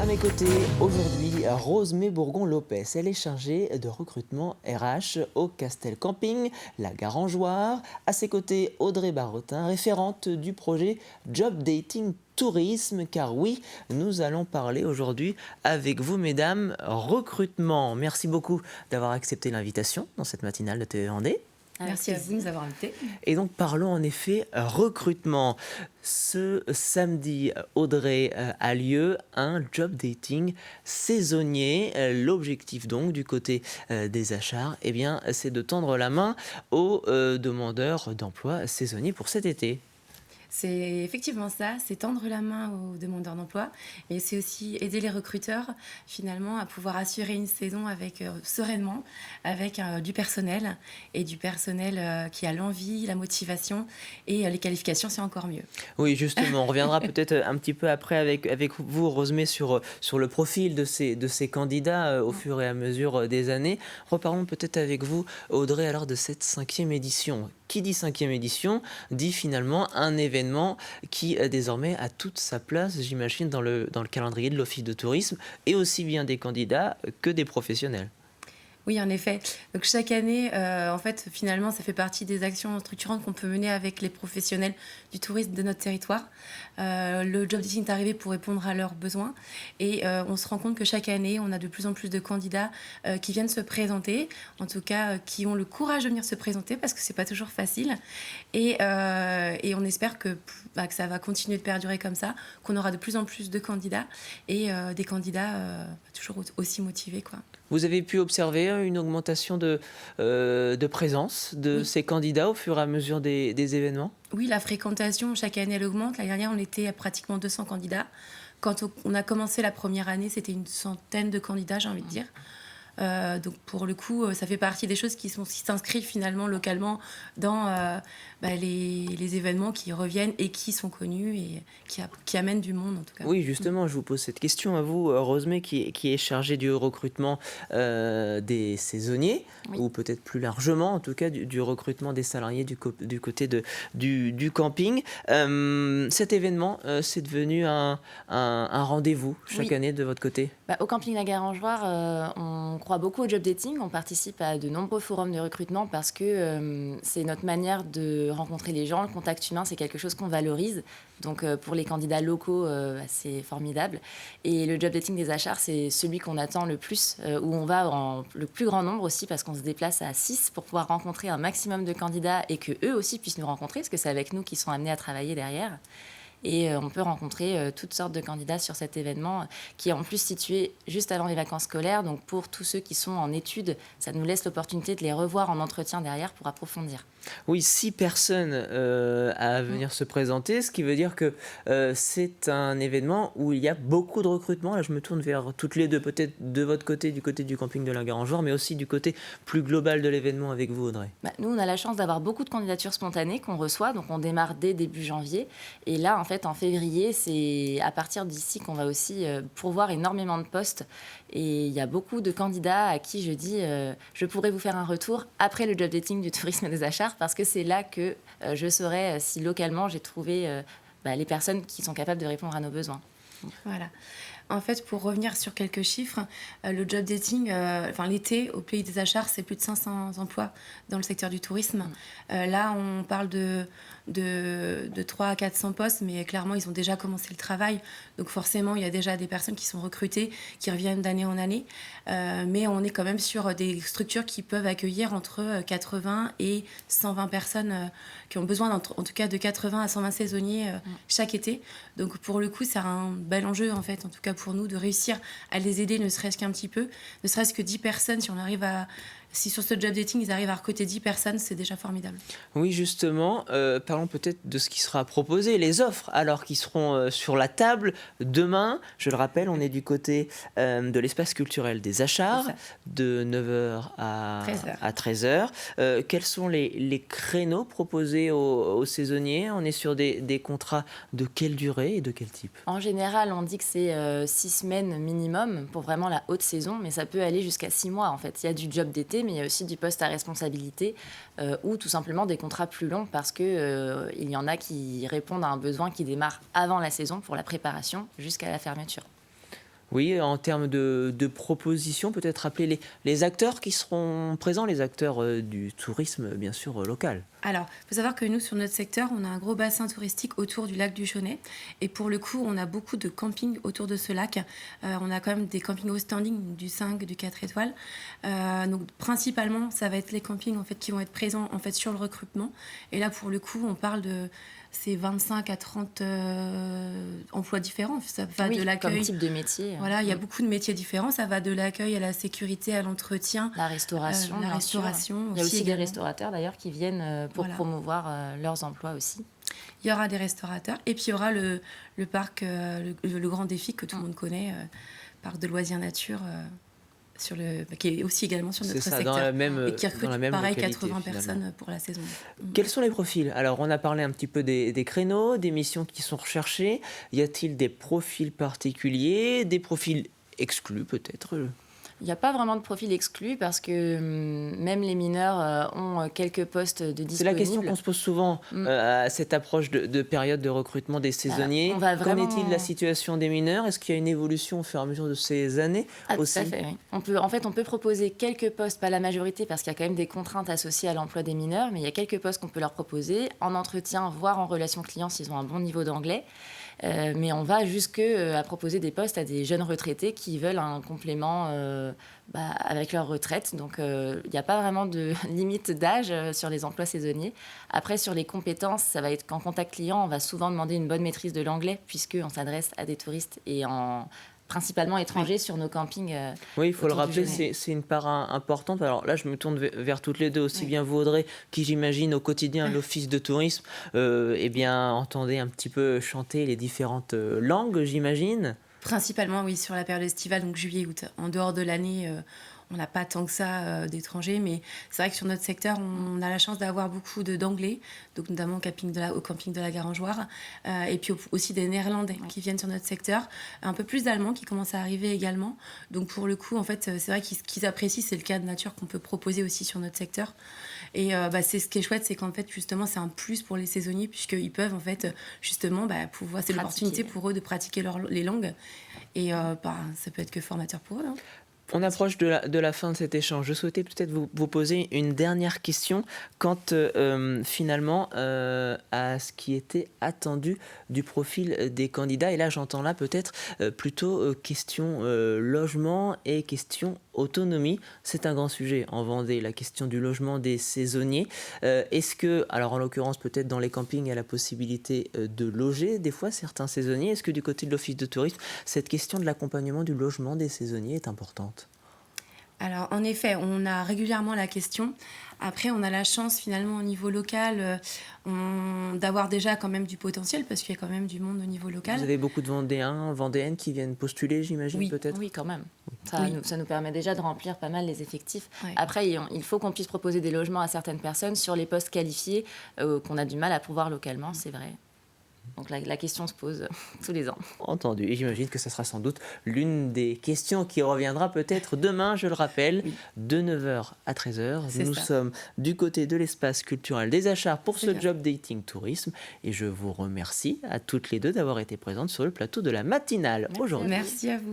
mes côtés, aujourd'hui, Rosemée Bourgon-Lopez. Elle est chargée de recrutement RH au Castel Camping, la Garangeoire. À ses côtés, Audrey Barotin, référente du projet Job Dating Tourisme. Car oui, nous allons parler aujourd'hui avec vous, mesdames, recrutement. Merci beaucoup d'avoir accepté l'invitation dans cette matinale de TV Vendée. Merci à vous de nous avoir invités. Et donc parlons en effet recrutement. Ce samedi, Audrey, a lieu un job dating saisonnier. L'objectif donc du côté des achats, eh bien, c'est de tendre la main aux demandeurs d'emploi saisonniers pour cet été. C'est effectivement ça, c'est tendre la main aux demandeurs d'emploi, mais c'est aussi aider les recruteurs finalement à pouvoir assurer une saison avec sereinement, avec du personnel et du personnel qui a l'envie, la motivation et les qualifications, c'est encore mieux. Oui, justement, on reviendra peut-être un petit peu après avec vous, Rosemée, sur le profil de ces candidats au fur et à mesure des années. Reparlons peut-être avec vous, Audrey, alors de cette 5e édition. Qui dit 5e édition dit finalement un événement qui désormais a toute sa place, j'imagine, dans le calendrier de l'Office de tourisme, et aussi bien des candidats que des professionnels. Oui, en effet. Donc chaque année, en fait, finalement, ça fait partie des actions structurantes qu'on peut mener avec les professionnels du tourisme de notre territoire. Le job dating est arrivé pour répondre à leurs besoins et on se rend compte que chaque année, on a de plus en plus de candidats qui viennent se présenter, en tout cas qui ont le courage de venir se présenter parce que c'est pas toujours facile. Et on espère que ça va continuer de perdurer comme ça, qu'on aura de plus en plus de candidats et des candidats toujours aussi motivés, quoi. Vous avez pu observer une augmentation de présence de ces candidats au fur et à mesure des événements ? Oui, la fréquentation, chaque année, elle augmente. L'année dernière, on était à pratiquement 200 candidats. Quand on a commencé la première année, c'était une centaine de candidats, j'ai envie de dire. Donc, pour le coup, ça fait partie des choses qui s'inscrivent finalement localement dans les événements qui reviennent et qui sont connus et qui amènent du monde, en tout cas. Oui, justement, je vous pose cette question à vous, Rosemée, qui est chargée du recrutement des saisonniers, Oui. ou peut-être plus largement, en tout cas, du recrutement des salariés du côté du camping. Cet événement, c'est devenu un rendez-vous chaque Oui. année de votre côté ? Au camping La Garangeoire, on croit beaucoup au job dating. On participe à de nombreux forums de recrutement parce que c'est notre manière de rencontrer les gens. Le contact humain, c'est quelque chose qu'on valorise. Donc pour les candidats locaux, c'est formidable. Et le job dating des achats, c'est celui qu'on attend le plus, où on va en le plus grand nombre aussi parce qu'on se déplace à 6 pour pouvoir rencontrer un maximum de candidats et qu'eux aussi puissent nous rencontrer parce que c'est avec nous qu'ils sont amenés à travailler derrière. Et on peut rencontrer toutes sortes de candidats sur cet événement qui est en plus situé juste avant les vacances scolaires. Donc pour tous ceux qui sont en études, ça nous laisse l'opportunité de les revoir en entretien derrière pour approfondir. Oui, 6 personnes à venir se présenter, ce qui veut dire que c'est un événement où il y a beaucoup de recrutement. Là, je me tourne vers toutes les deux, peut-être de votre côté, du côté du camping de la Garangeoire, mais aussi du côté plus global de l'événement avec vous, Audrey. Nous, on a la chance d'avoir beaucoup de candidatures spontanées qu'on reçoit, donc on démarre dès début janvier. Et là, en fait, en février, c'est à partir d'ici qu'on va aussi pourvoir énormément de postes. Et il y a beaucoup de candidats à qui je dis je pourrais vous faire un retour après le job dating du tourisme des achats parce que c'est là que je saurai si localement j'ai trouvé les personnes qui sont capables de répondre à nos besoins. Voilà. En fait, pour revenir sur quelques chiffres, le job dating, l'été, au Pays des Achats, c'est plus de 500 emplois dans le secteur du tourisme. Là, on parle de 300 à 400 postes, mais clairement, ils ont déjà commencé le travail. Donc forcément, il y a déjà des personnes qui sont recrutées, qui reviennent d'année en année. Mais on est quand même sur des structures qui peuvent accueillir entre 80 et 120 personnes qui ont besoin, en tout cas, de 80 à 120 saisonniers chaque été. Donc pour le coup, c'est un bel enjeu, en fait, en tout cas pour nous, de réussir à les aider, ne serait-ce qu'un petit peu, ne serait-ce que 10 personnes, si sur ce job dating, ils arrivent à recruter 10 personnes, c'est déjà formidable. Oui, justement, parlons peut-être de ce qui sera proposé, les offres alors qui seront sur la table demain. Je le rappelle, on est du côté de l'espace culturel des Achats, de 9h à 13h. Quels sont les créneaux proposés aux saisonniers ? On est sur des contrats de quelle durée et de quel type ? En général, on dit que c'est 6 semaines minimum pour vraiment la haute saison, mais ça peut aller jusqu'à 6 mois en fait. Il y a du job d'été, mais il y a aussi du poste à responsabilité ou tout simplement des contrats plus longs parce que il y en a qui répondent à un besoin qui démarre avant la saison pour la préparation jusqu'à la fermeture. Oui, en termes de propositions, peut-être rappeler les acteurs qui seront présents, les acteurs du tourisme, bien sûr, local. Alors, il faut savoir que nous, sur notre secteur, on a un gros bassin touristique autour du lac du Chaunet. Et pour le coup, on a beaucoup de campings autour de ce lac. On a quand même des campings au standing, du 5, du 4 étoiles. Donc, principalement, ça va être les campings en fait, qui vont être présents en fait, sur le recrutement. Et là, pour le coup, on parle de ces 25 à 30 emplois différents. Ça va de l'accueil. Comme type de métier. Voilà, il y a beaucoup de métiers différents. Ça va de l'accueil à la sécurité, à l'entretien. La restauration. La restauration. Il y a aussi des également. restaurateurs d'ailleurs qui viennent pour promouvoir leurs emplois aussi. Il y aura des restaurateurs. Et puis il y aura le parc, le grand défi que tout le monde connaît, parc de loisirs nature. Qui est aussi également sur notre secteur dans la même, et qui recrute dans la même pareil localité, 80 finalement. personnes pour la saison. Quels sont les profils? Alors, on a parlé un petit peu des créneaux, des missions qui sont recherchées. Y a-t-il des profils particuliers, des profils exclus peut-être? Il n'y a pas vraiment de profil exclu parce que même les mineurs ont quelques postes de disponibles. C'est la question qu'on se pose souvent à cette approche de période de recrutement des saisonniers. Qu'en est-il de la situation des mineurs? Est-ce qu'il y a une évolution au fur et à mesure de ces années aussi? Tout à fait, oui. On peut proposer quelques postes, pas la majorité, parce qu'il y a quand même des contraintes associées à l'emploi des mineurs, mais il y a quelques postes qu'on peut leur proposer en entretien, voire en relation client s'ils ont un bon niveau d'anglais. Mais on va jusqu'à proposer des postes à des jeunes retraités qui veulent un complément avec leur retraite. Donc, il n'y a pas vraiment de limite d'âge sur les emplois saisonniers. Après, sur les compétences, ça va être qu'en contact client, on va souvent demander une bonne maîtrise de l'anglais puisqu'on s'adresse à des touristes et principalement étrangers sur nos campings. Oui, il faut le rappeler, c'est une part importante. Alors là, je me tourne vers toutes les deux, aussi bien vous, Audrey, qui j'imagine au quotidien, l'office de tourisme, eh bien, entendez un petit peu chanter les différentes langues, j'imagine. Principalement, oui, sur la période estivale, donc juillet-août. En dehors de l'année, on n'a pas tant que ça d'étrangers, mais c'est vrai que sur notre secteur, on a la chance d'avoir beaucoup d'anglais, donc notamment au camping de la Garangeoire, et puis aussi des Néerlandais qui viennent sur notre secteur, un peu plus d'Allemands qui commencent à arriver également. Donc pour le coup, en fait, c'est vrai qu'ils apprécient, c'est le cas de nature qu'on peut proposer aussi sur notre secteur. Et c'est ce qui est chouette, c'est qu'en fait, justement, c'est un plus pour les saisonniers, puisqu'ils peuvent, en fait, justement, pouvoir, c'est l'opportunité pour eux de pratiquer les langues. Et ça peut être que formateur pour eux. Hein. On approche de la fin de cet échange. Je souhaitais peut-être vous poser une dernière question quant finalement à ce qui était attendu du profil des candidats. Et là, j'entends là peut-être plutôt question logement et question autonomie. C'est un grand sujet en Vendée, la question du logement des saisonniers. Est-ce que, alors en l'occurrence peut-être dans les campings, il y a la possibilité de loger des fois certains saisonniers. Est-ce que du côté de l'Office de tourisme, cette question de l'accompagnement du logement des saisonniers est importante? Alors, en effet, on a régulièrement la question. Après, on a la chance, finalement, au niveau local, d'avoir déjà quand même du potentiel, parce qu'il y a quand même du monde au niveau local. Vous avez beaucoup de Vendéens, Vendéennes qui viennent postuler, j'imagine, peut-être? Oui, quand même. Ça nous permet déjà de remplir pas mal les effectifs. Ouais. Après, il faut qu'on puisse proposer des logements à certaines personnes sur les postes qualifiés qu'on a du mal à pourvoir localement, c'est vrai. Donc la question se pose tous les ans. Entendu. Et j'imagine que ce sera sans doute l'une des questions qui reviendra peut-être demain, je le rappelle, de 9h à 13h. Nous sommes du côté de l'espace culturel des Achards pour ce Job Dating Tourisme. Et je vous remercie à toutes les deux d'avoir été présentes sur le plateau de la matinale aujourd'hui. Merci à vous.